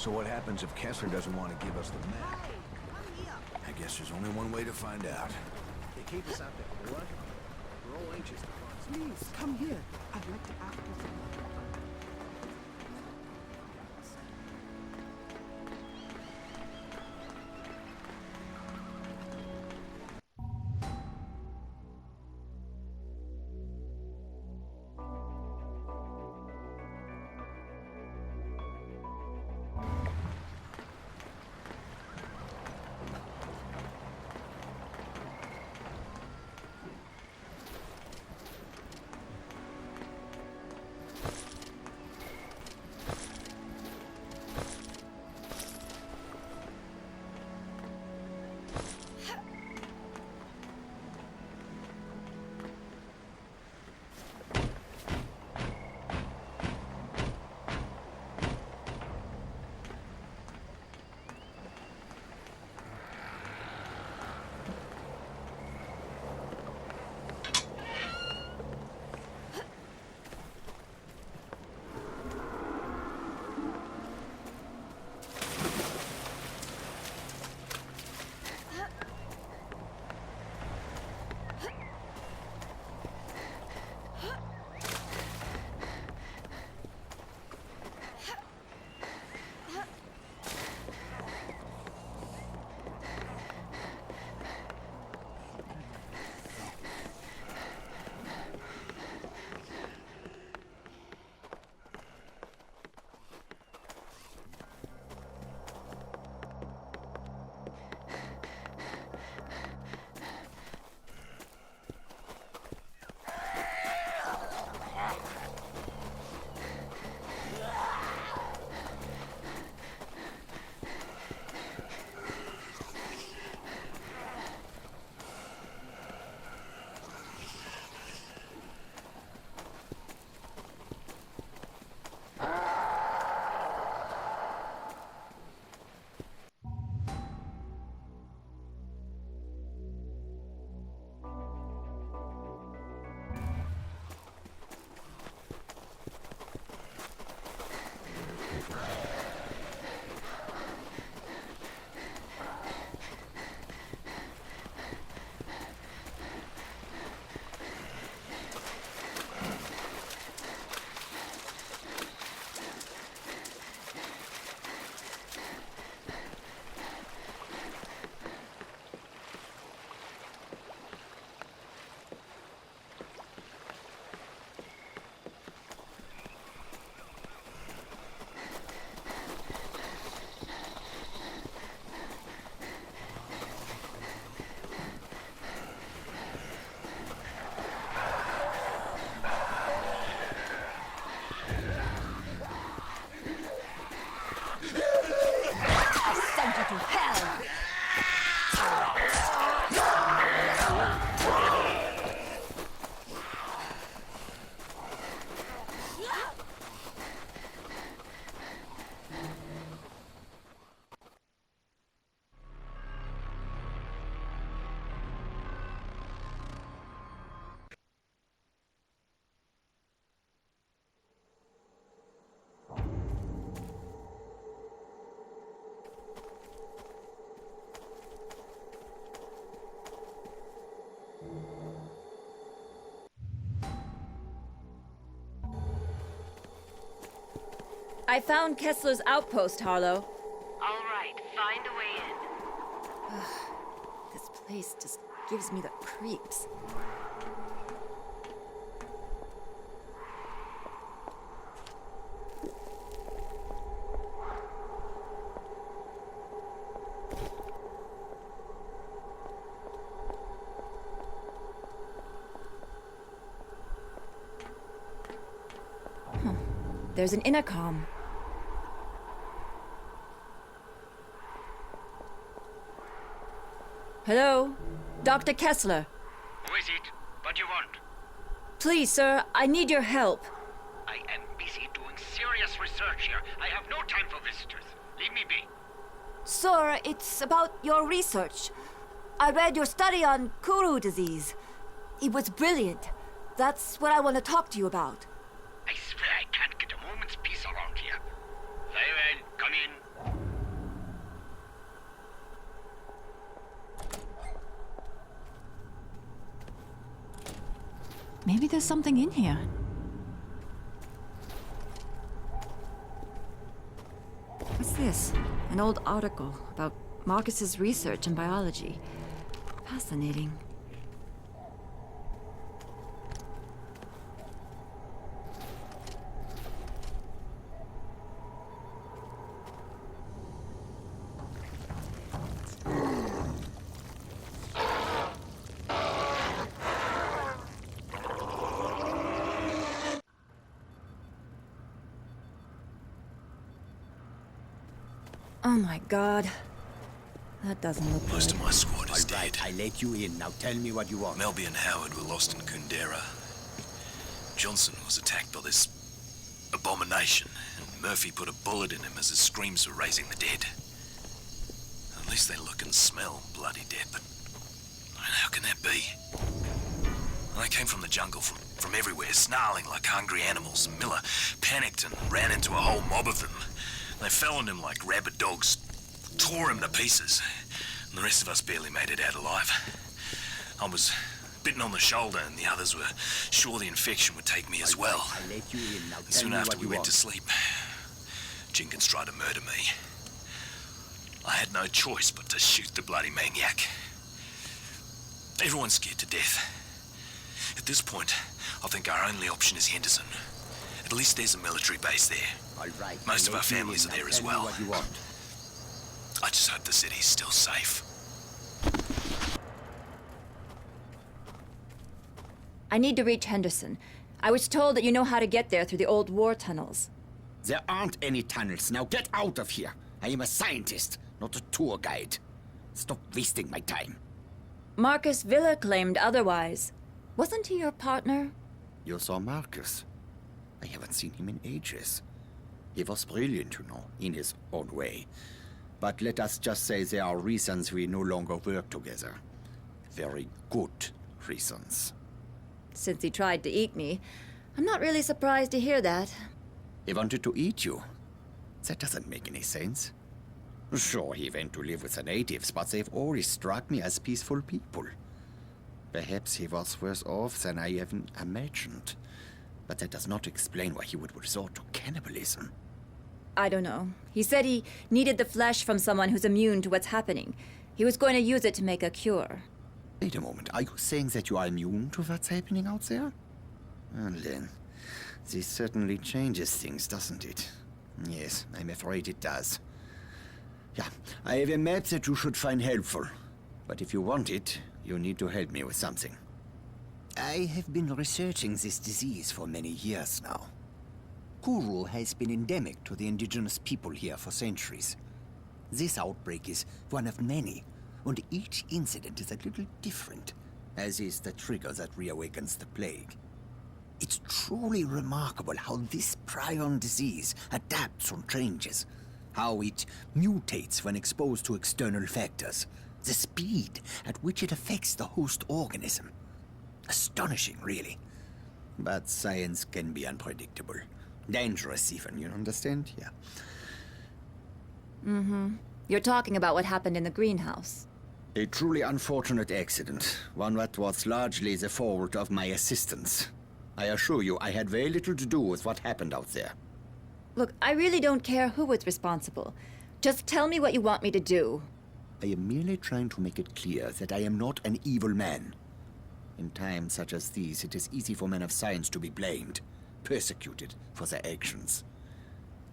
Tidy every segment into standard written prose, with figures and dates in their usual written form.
So what happens if Kessler doesn't want to give us the map? I guess there's only one way to find out. They keep us out there, all right? We're all anxious to find some... Please, come here. I'd like to ask you something. I found Kessler's outpost, Harlow. All right, find a way in. This place just gives me the creeps. There's an intercom. Hello? Dr. Kessler. Who is it? What do you want? Please, sir, I need your help. I am busy doing serious research here. I have no time for visitors. Leave me be. Sir, it's about your research. I read your study on Kuru disease. It was brilliant. That's what I want to talk to you about. I swear I can't get a moment's peace around here. Very well, come in. Maybe there's something in here. What's this? An old article about Marcus's research in biology. Fascinating. Oh my god. That doesn't look Most good. of my squad is dead. I let you in. Now tell me what you want. Melby and Howard were lost in Kundera. Johnson was attacked by this abomination, and Murphy put a bullet in him as his screams were raising the dead. At least they look and smell bloody dead, but how can that be? They came from the jungle, from everywhere, snarling like hungry animals. Miller panicked and ran into a whole mob of them. They fell on him like rabid dogs, tore him to pieces, and the rest of us barely made it out alive. I was bitten on the shoulder, and the others were sure the infection would take me as well. I let you in. Now And tell soon me after what we you went want. to sleep, Jenkins tried to murder me. I had no choice but to shoot the bloody maniac. Everyone's scared to death. At this point, I think our only option is Henderson. At least there's a military base there. All right. Most I of our let you families in. are there Now as tell me well. what you want. I just hope the city's still safe. I need to reach Henderson. I was told that you know how to get there through the old war tunnels. There aren't any tunnels. Now get out of here. I am a scientist, not a tour guide. Stop wasting my time. Marcus Villa claimed otherwise. Wasn't he your partner? You saw Marcus. I haven't seen him in ages. He was brilliant, you know, in his own way. But let us just say there are reasons we no longer work together. Very good reasons. Since he tried to eat me. I'm not really surprised to hear that. He wanted to eat you. That doesn't make any sense. Sure, he went to live with the natives, but they've always struck me as peaceful people. Perhaps he was worse off than I even imagined. But that does not explain why he would resort to cannibalism. I don't know. He said he needed the flesh from someone who's immune to what's happening. He was going to use it to make a cure. Wait a moment, are you saying that you are immune to what's happening out there? Well then, this certainly changes things, doesn't it? Yes, I'm afraid it does. Yeah, I have a map that you should find helpful. But if you want it, you need to help me with something. I have been researching this disease for many years now. Kuru has been endemic to the indigenous people here for centuries. This outbreak is one of many, and each incident is a little different, as is the trigger that reawakens the plague. It's truly remarkable how this prion disease adapts and changes, how it mutates when exposed to external factors, the speed at which it affects the host organism. Astonishing, really. But science can be unpredictable. Dangerous even, you understand? Yeah. You're talking about what happened in the greenhouse. A truly unfortunate accident, one that was largely the fault of my assistants. I assure you, I had very little to do with what happened out there. Look, I really don't care who was responsible. Just tell me what you want me to do. I am merely trying to make it clear that I am not an evil man. In times such as these, it is easy for men of science to be blamed, persecuted for their actions.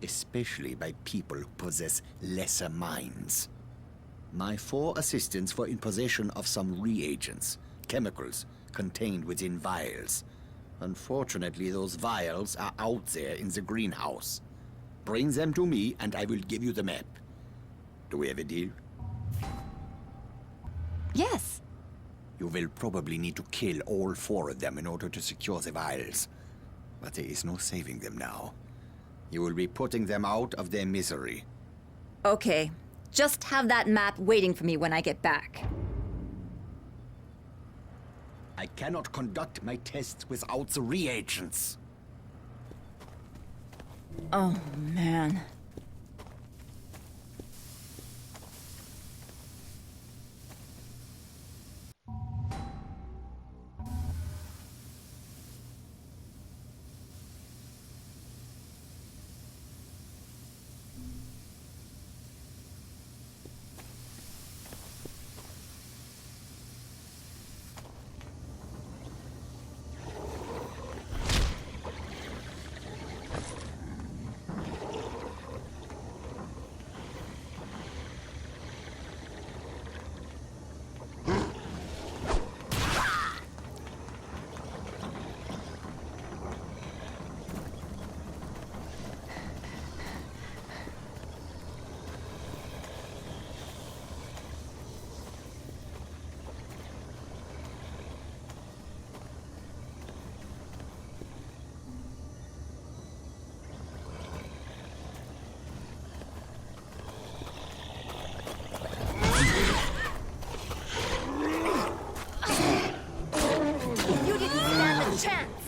Especially by people who possess lesser minds. My 4 assistants were in possession of some reagents, chemicals, contained within vials. Unfortunately, those vials are out there in the greenhouse. Bring them to me, and I will give you the map. Do we have a deal? Yes. You will probably need to kill all 4 of them in order to secure the vials. But there is no saving them now. You will be putting them out of their misery. Okay. Just have that map waiting for me when I get back. I cannot conduct my tests without the reagents. Oh, man. chance!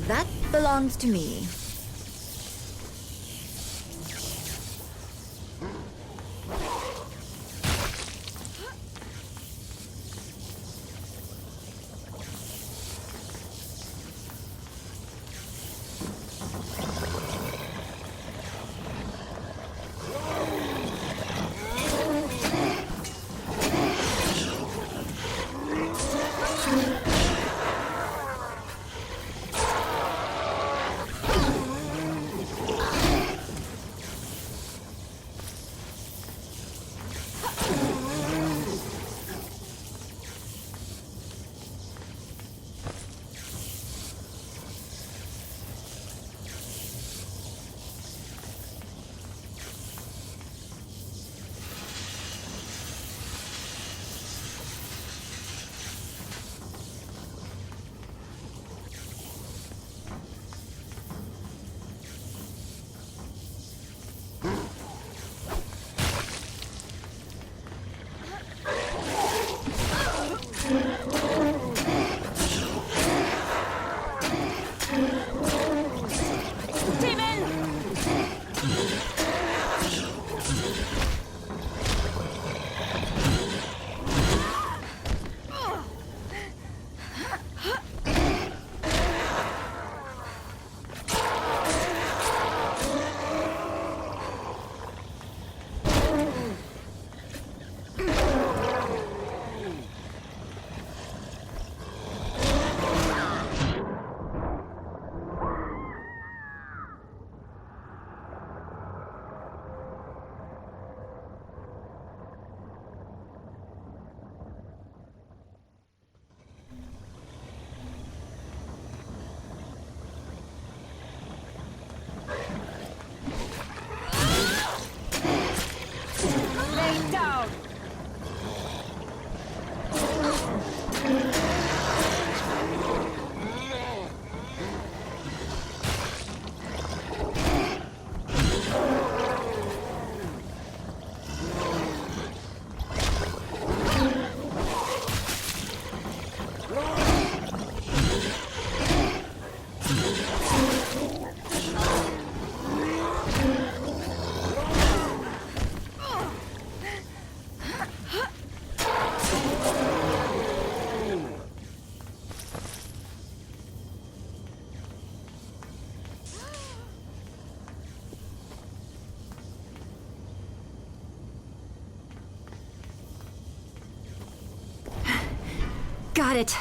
That belongs to me. Got it.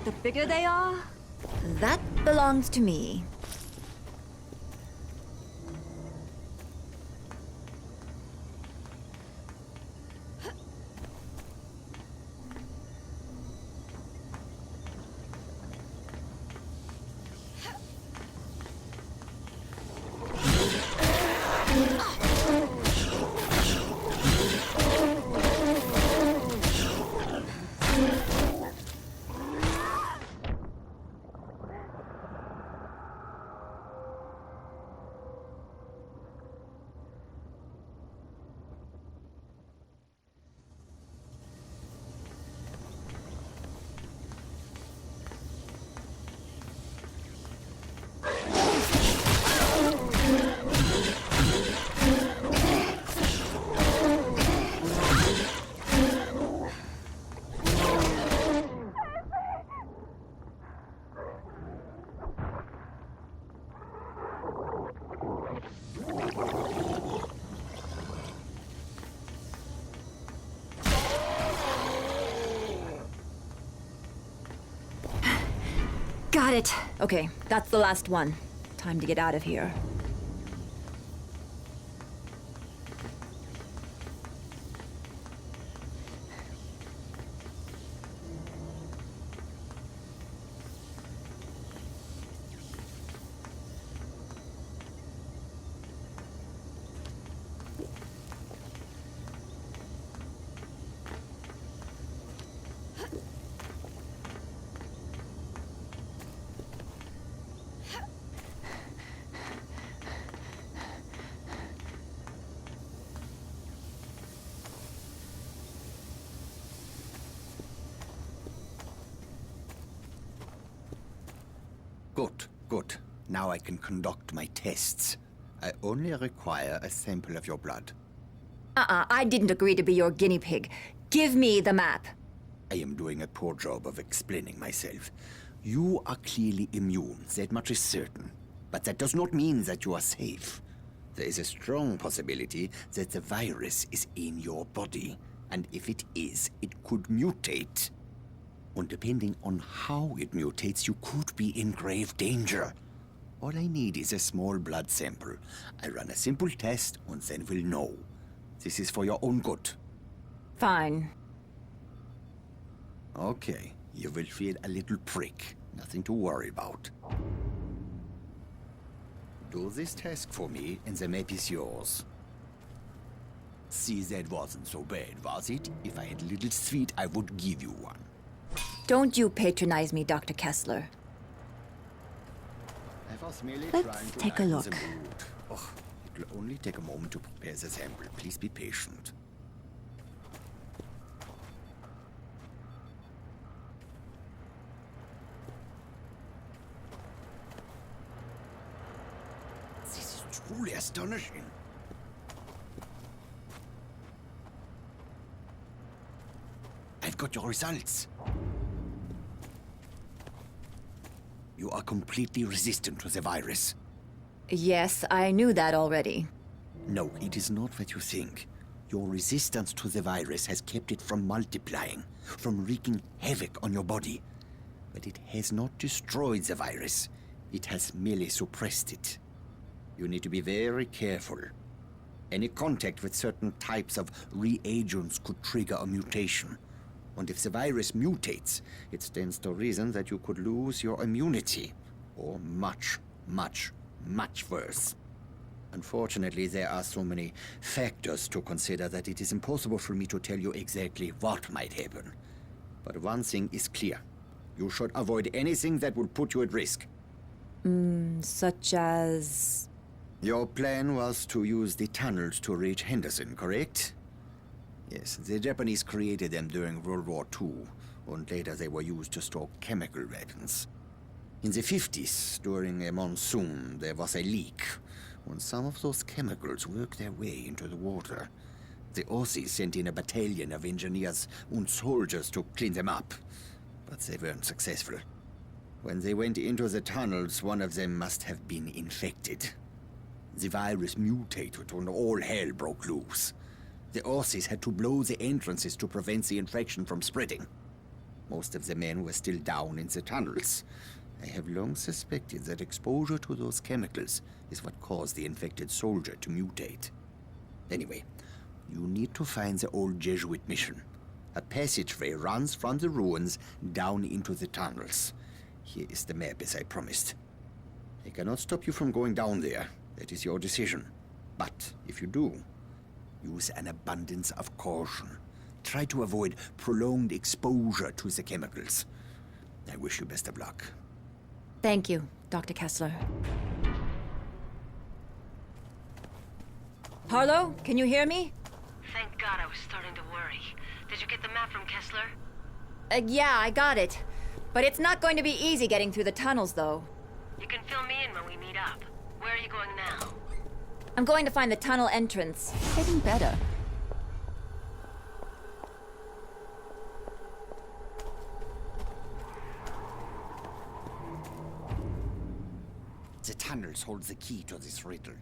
The bigger they are, that belongs to me. Got it. Okay, that's the last one. Time to get out of here. Good, good. Now I can conduct my tests. I only require a sample of your blood. I didn't agree to be your guinea pig. Give me the map. I am doing a poor job of explaining myself. You are clearly immune, that much is certain. But that does not mean that you are safe. There is a strong possibility that the virus is in your body. And if it is, it could mutate. And depending on how it mutates, you could be in grave danger. All I need is a small blood sample. I run a simple test and then we'll know. This is for your own good. Fine. Okay, you will feel a little prick. Nothing to worry about. Do this task for me and the map is yours. See, that wasn't so bad, was it? If I had a little sweet, I would give you one. Don't you patronize me, Dr. Kessler. I was merely Let's trying to take a lighten look. the mood. Oh, it will only take a moment to prepare the sample. Please be patient. This is truly astonishing. I've got your results. You are completely resistant to the virus. Yes, I knew that already. No, it is not what you think. Your resistance to the virus has kept it from multiplying, from wreaking havoc on your body. But it has not destroyed the virus. It has merely suppressed it. You need to be very careful. Any contact with certain types of reagents could trigger a mutation. And if the virus mutates, it stands to reason that you could lose your immunity. Or much, much, Much worse. Unfortunately, there are so many factors to consider that it is impossible for me to tell you exactly what might happen. But one thing is clear. You should avoid anything that would put you at risk. Such as... Your plan was to use the tunnels to reach Henderson, correct? Yes, the Japanese created them during World War II, and later they were used to store chemical weapons. In the 50s, during a monsoon, there was a leak, and some of those chemicals worked their way into the water. The Aussies sent in a battalion of engineers and soldiers to clean them up, but they weren't successful. When they went into the tunnels, one of them must have been infected. The virus mutated and all hell broke loose. The Aussies had to blow the entrances to prevent the infection from spreading. Most of the men were still down in the tunnels. I have long suspected that exposure to those chemicals is what caused the infected soldier to mutate. Anyway, you need to find the old Jesuit mission. A passageway runs from the ruins down into the tunnels. Here is the map, as I promised. I cannot stop you from going down there. That is your decision. But if you do, use an abundance of caution. Try to avoid prolonged exposure to the chemicals. I wish you best of luck. Thank you, Dr. Kessler. Harlow, can you hear me? Thank God, I was starting to worry. Did you get the map from Kessler? Yeah, I got it. But it's not going to be easy getting through the tunnels, though. You can fill me in when we meet up. Where are you going now? I'm going to find the tunnel entrance. Getting better. The tunnels hold the key to this riddle.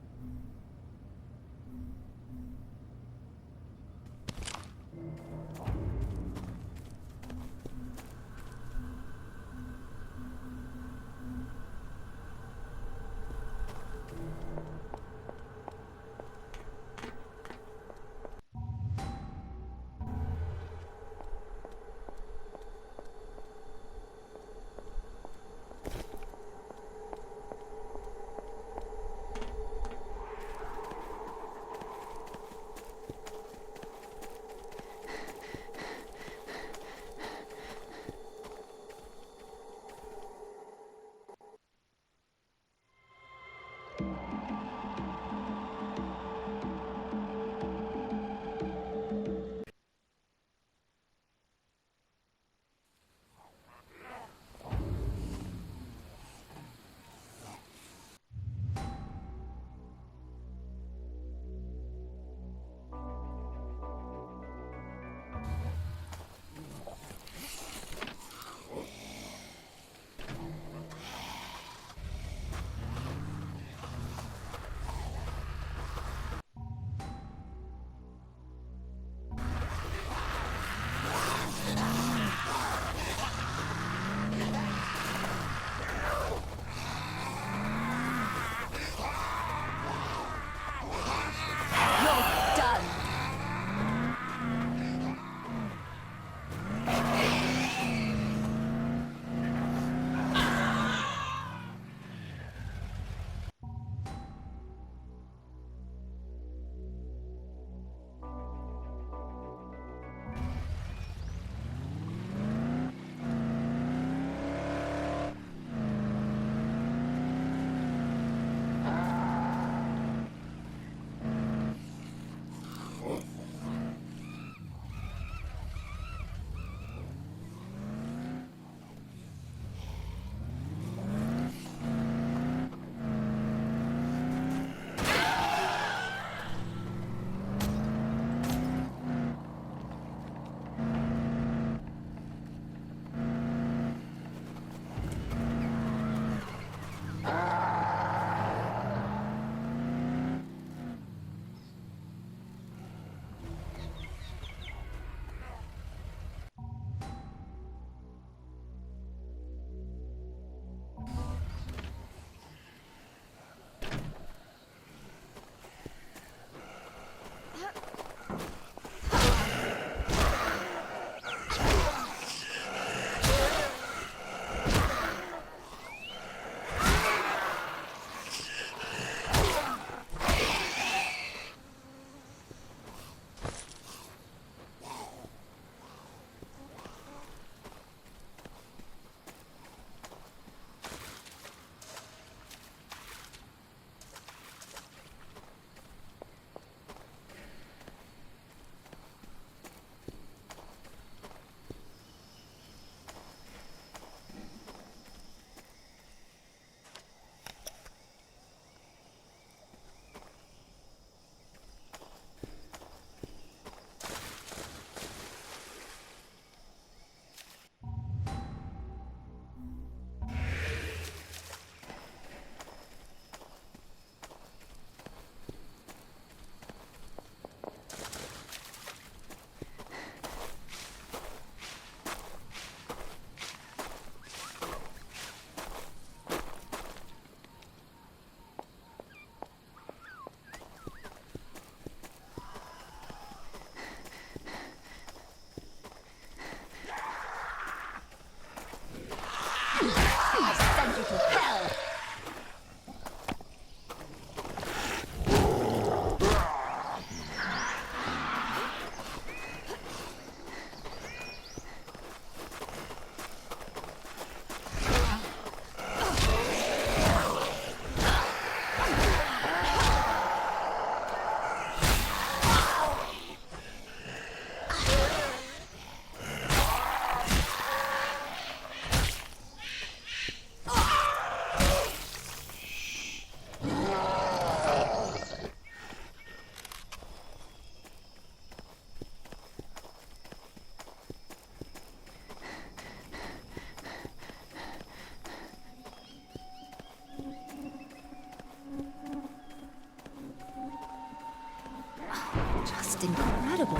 just incredible.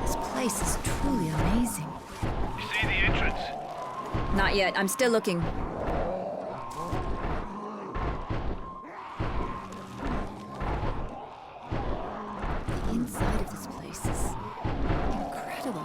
This place is truly amazing. You see the entrance? Not yet. I'm still looking. The inside of this place is incredible.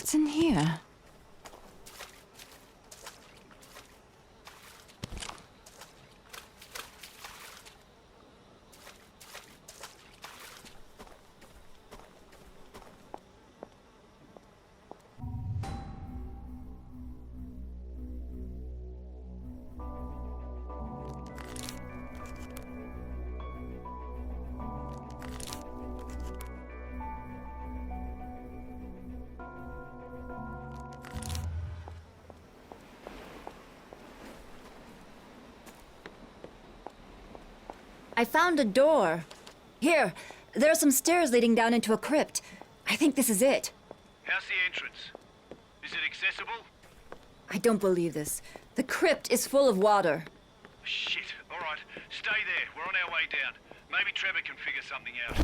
What's in here? I found a door. Here, there are some stairs leading down into a crypt. I think this is it. How's the entrance? Is it accessible? I don't believe this. The crypt is full of water. Shit. All right. Stay there. We're on our way down. Maybe Trevor can figure something out.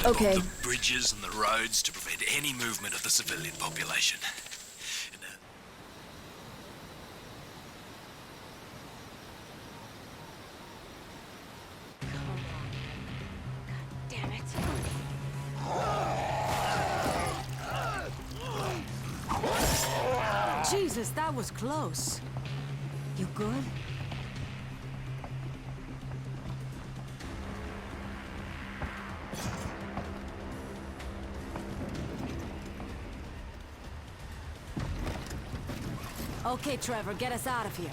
Okay. The bridges and the roads to prevent any movement of the civilian population. And, Damn it. Jesus, that was close. You good? Okay, Trevor, get us out of here.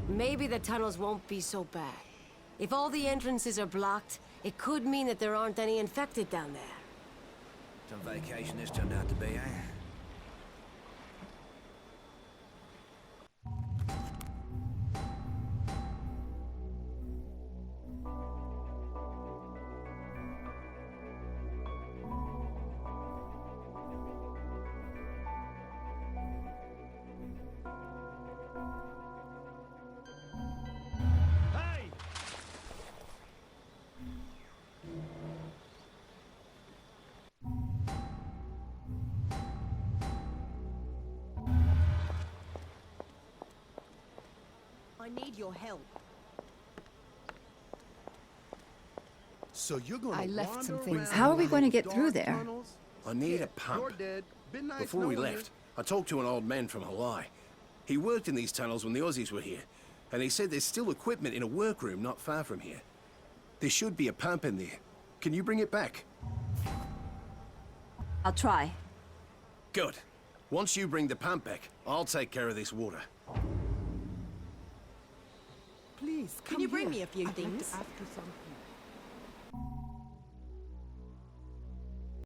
Maybe the tunnels won't be so bad. If all the entrances are blocked, it could mean that there aren't any infected down there. Some vacation this turned out to be, eh? I need your help. So you're gonna I left some wander things. around How are we in going to these get through dark there? tunnels? I need a You're pump. dead. Been nice Before we knowing you. left, I talked to an old man from Hawaii. He worked in these tunnels when the Aussies were here, and he said there's still equipment in a workroom not far from here. There should be a pump in there. Can you bring it back? I'll try. Good. Once you bring the pump back, I'll take care of this water. Please, come you bring here. me a few I'd like to things? ask you something.